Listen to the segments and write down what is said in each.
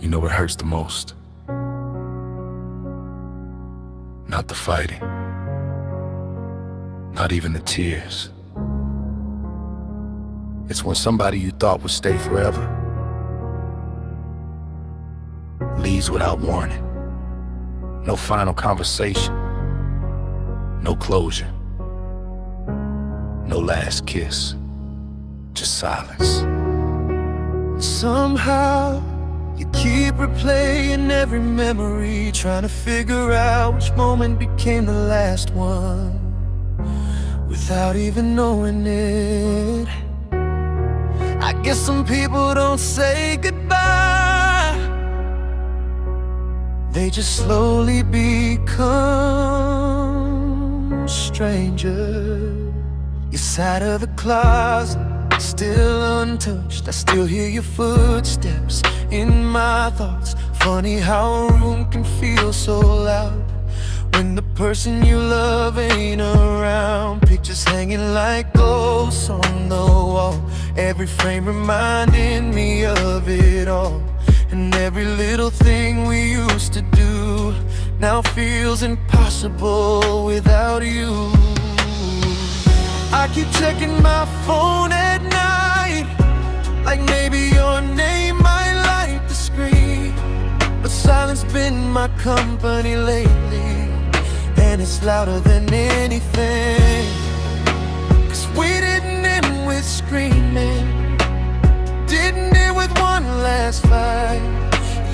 You know what hurts the most? Not the fighting, not even the tears. It's when somebody you thought would stay forever leaves without warning. No final conversation, no closure, no last kiss, just silence. Somehow you keep replaying every memory, trying to figure out which moment became the last one, without even knowing it. I guess some people don't say goodbye, they just slowly become strangers. Your side of the closet still untouched. I still hear your footsteps in my thoughts. Funny how a room can feel so loud when the person you love ain't around. Pictures hanging like ghosts on the wall, every frame reminding me of it all. And every little thing we used to do now feels impossible without you. I keep checking my phone at night, like maybe your name might light the screen. But silence been my company lately, and it's louder than anything. 'Cause we didn't end with screaming, didn't end with one last fight.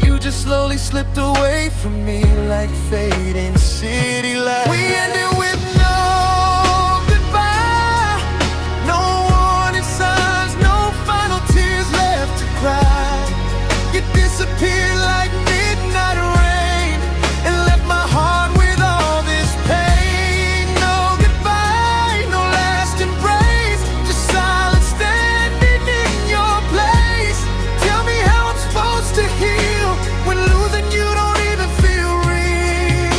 You just slowly slipped away from me like fading city lights. We ended with no goodbye, no warning signs, no final tears left to cry. You disappeared like midnight rain and left my heart with all this pain. No goodbye, no last embrace, just silence standing in your place. Tell me how I'm supposed to heal when losing you don't even feel real.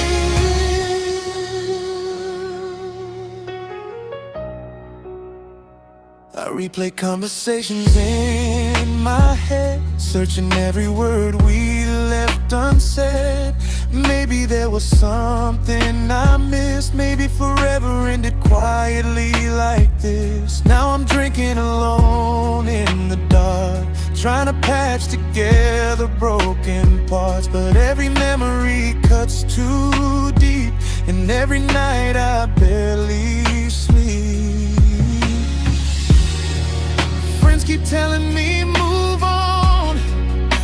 I replay conversations in my head, searching every word we left unsaid. Maybe there was something I missed, maybe forever ended quietly like this. Now I'm drinking alone in the dark, trying to patch together broken parts. But every memory cuts too deep, and every night I barely sleep. Friends keep telling me move on,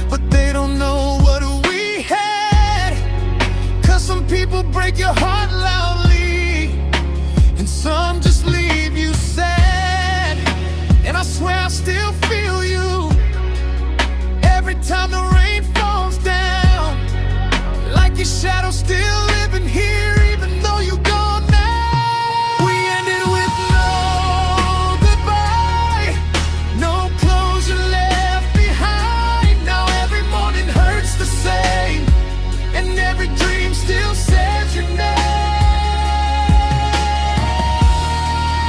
but they don't know what we had. 'Cause some people break your heart loudly, and some just leave you sad. And I swear I still feel you every time the rain falls down, like your shadow still living here even though you're gone now. We ended with no goodbye, no closure left behind. Now every morning hurts the same, and every dream still says your name.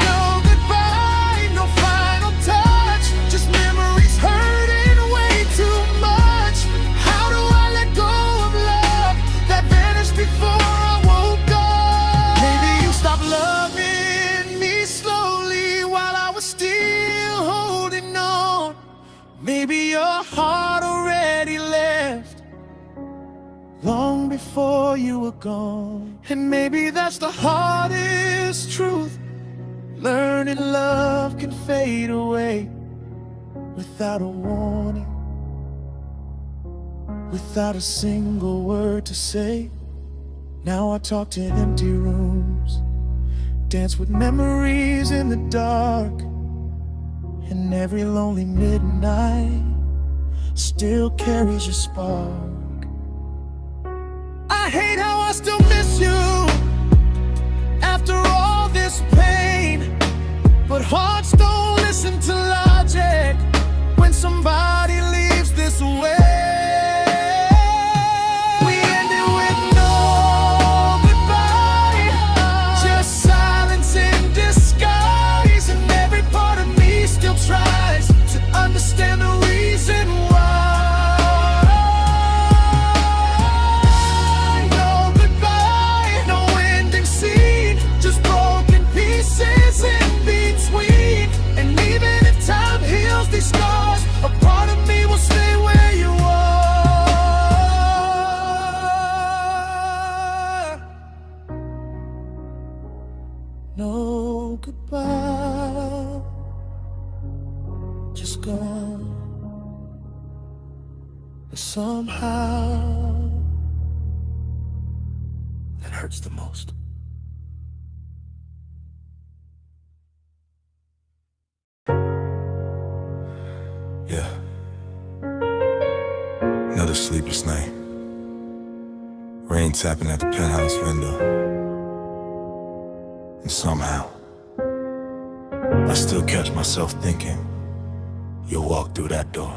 No goodbye, no final touch, just memories hurting way too much. How do I let go of love that vanished before I woke up? Maybe you stopped loving me slowly while I was still holding on. Maybe your heart already left long before you were gone. And maybe that's the hardest truth, learning love can fade away without a warning, without a single word to say. Now I talk to empty rooms, dance with memories in the dark, and every lonely midnight still carries your spark. I hate how I still miss you after all this pain, but hearts don't listen to logic when somebody leaves this way. We ended with no goodbye, just silence in disguise, and every part of me still tries to understand the reason why. And somehow that hurts the most. Yeah. Another sleepless night. Rain tapping at the penthouse window. And somehow I still catch myself thinking you'll walk through that door.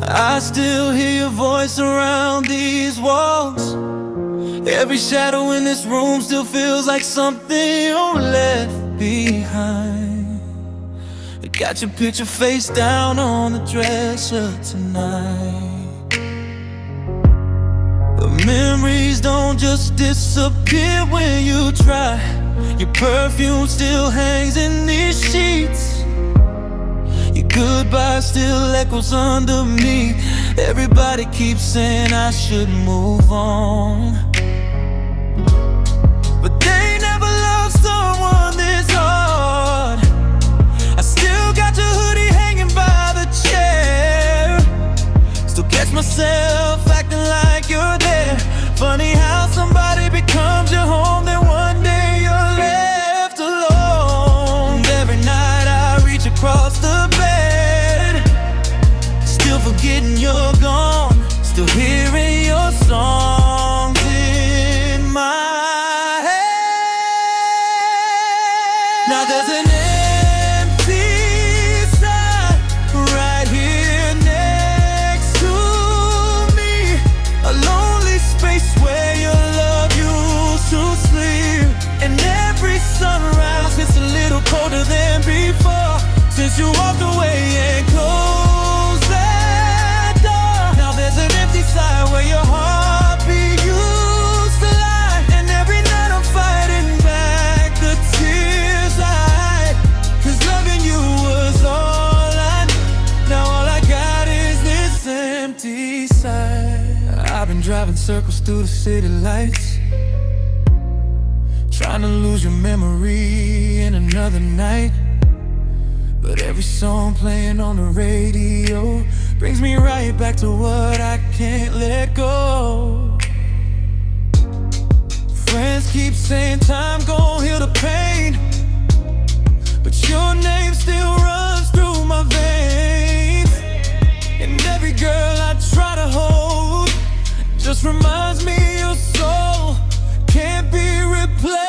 I still hear your voice around these walls. Every shadow in this room still feels like something you left behind. I got your picture face down on the dresser tonight. But memories don't just disappear when you try. Your perfume still hangs in these sheets. Your goodbye still echoes under me. Everybody keeps saying I should move on, but they never loved someone this hard. I still got your hoodie hanging by the chair. Still catch myself acting like you're there. Funny how somebody becomes your home, then one day you're left alone. Every night I reach across the bed, still forgetting you're gone, still hearing your songs in my head. Now there's an empty side right here next to me, a lonely space where your love used to sleep. And every sunrise gets a little colder than before, since you walked away and closed that door. Now there's an empty side where your heartbeat used to lie. And every night I'm fighting back the tears I hide, 'cause loving you was all I knew. Now all I got is this empty side. I've been driving circles through the city lights, trying to lose your memory in another night. But every song playing on the radio brings me right back to what I can't let go. Friends keep saying time gon' heal the pain, but your name still runs through my veins. And every girl I try to hold just reminds me your soul can't be replaced.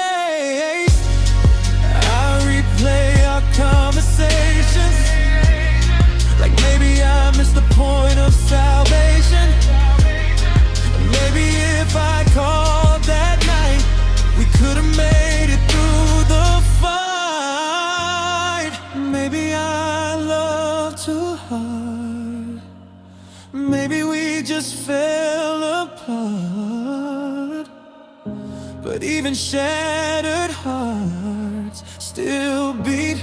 I replay our conversations like maybe I missed the point of salvation. Maybe if I called that night, we could have made it through the fight. Maybe I loved too hard. Maybe we just fell apart. But even shattered hearts still beat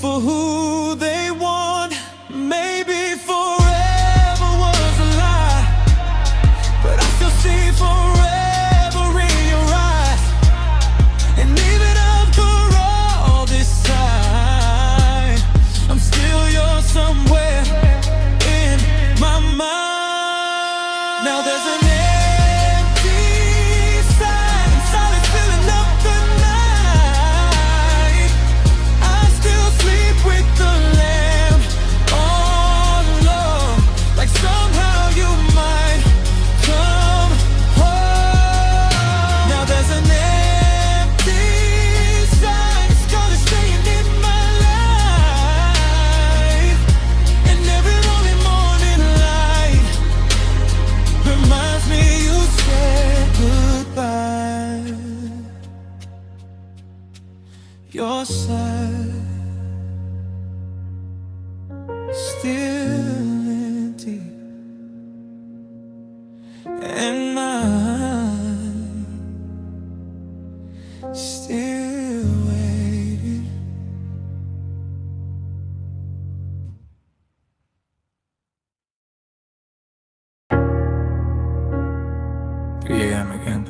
for who they want. Maybe forever was a lie, but I still see forever in your eyes. And even after all this time, I'm still yours somewhere in my mind. Now there's an empty side, and silence filling up the night. I still sleep with the lamp on low, like somehow you might come home. Now there's an empty side, it's gonna staying in my life. And every lonely morning light reminds me you said goodbye. Your side still empty, and mine still waiting. 3 a.m. again.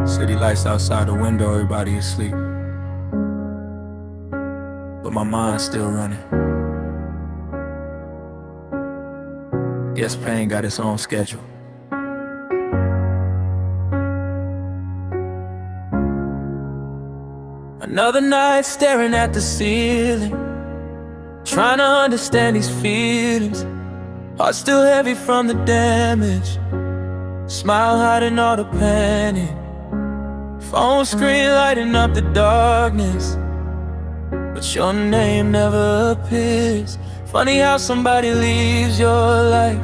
City lights outside the window, everybody is asleep, but my mind's still running. Yes, pain got its own schedule. Another night staring at the ceiling, trying to understand these feelings. Heart still heavy from the damage, smile hiding all the panic. Phone screen lighting up the darkness, but your name never appears. Funny how somebody leaves your life,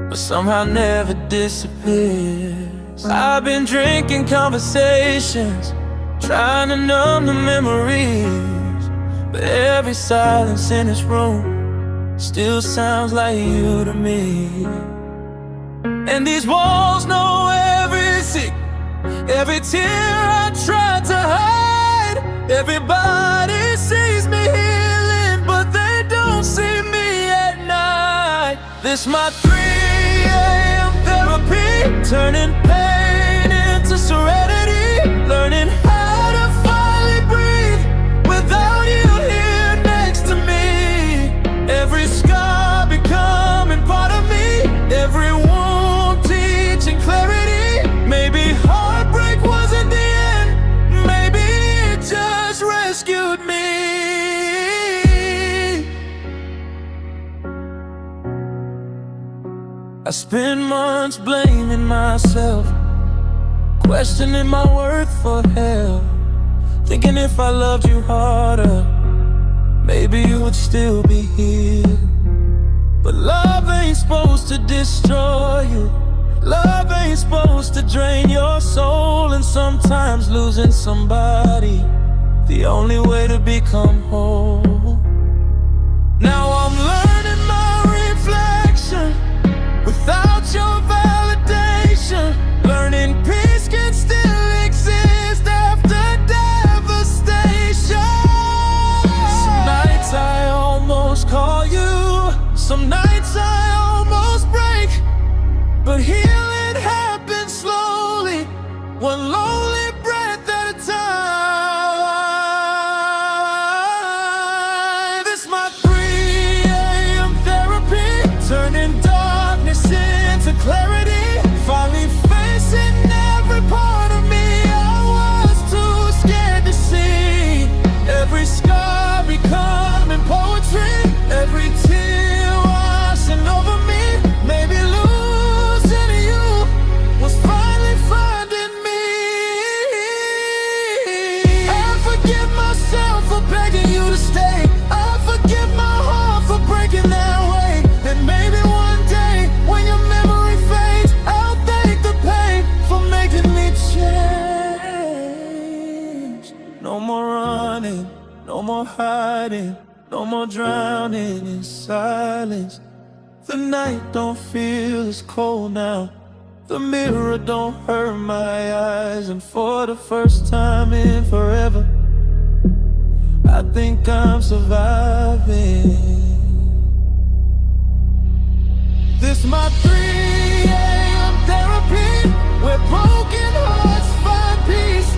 but somehow never disappears. I've been drinking conversations, trying to numb the memories, but every silence in this room still sounds like you to me. And these walls know every secret, every tear I tried to hide. Everybody sees me healing, but they don't see me at night. This my 3 a.m. therapy, turning pain into serenity, learning how to finally breathe without you here next to me. Every scar becoming part of me, every wound teaching clarity. Maybe heartbreak wasn't the end, maybe it just rescued me. I spend months blaming myself, questioning my worth for help, thinking if I loved you harder, maybe you would still be here. But love ain't supposed to destroy you, love ain't supposed to drain your soul. And sometimes losing somebody, the only way to become whole. Now I'm learning my reflection without your validation, learning peace can still exist after devastation. Some nights I almost call you, some nights I almost break, but healing happens slowly, one lonely breath at a time. This my 3 a.m. therapy, turning darkness into clarity, finally facing every part of me I was too scared to see. Every scar becoming poetry, every tear washing over me. Maybe losing you was finally finding me. I forgive myself for begging you to stay, I forgive my heart for breaking that way. And maybe one day when your memory fades, I'll thank the pain for making me change. No more running, no more hiding, no more drowning in silence. The night don't feel as cold now, the mirror don't hurt my eyes. And for the first time in forever, I think I'm surviving. This my 3 a.m. therapy, where broken hearts find peace,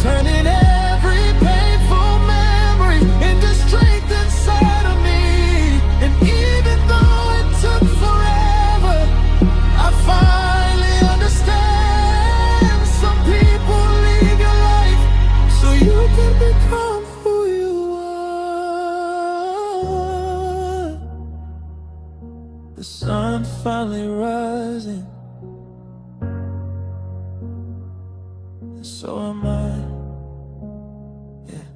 turning every painful memory into strength inside of me. And even though it took forever, I finally understand. Some people leave your life so you can become who you are. The sun finally rising, and so am I. Yeah,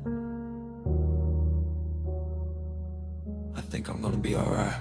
I think I'm gonna be alright.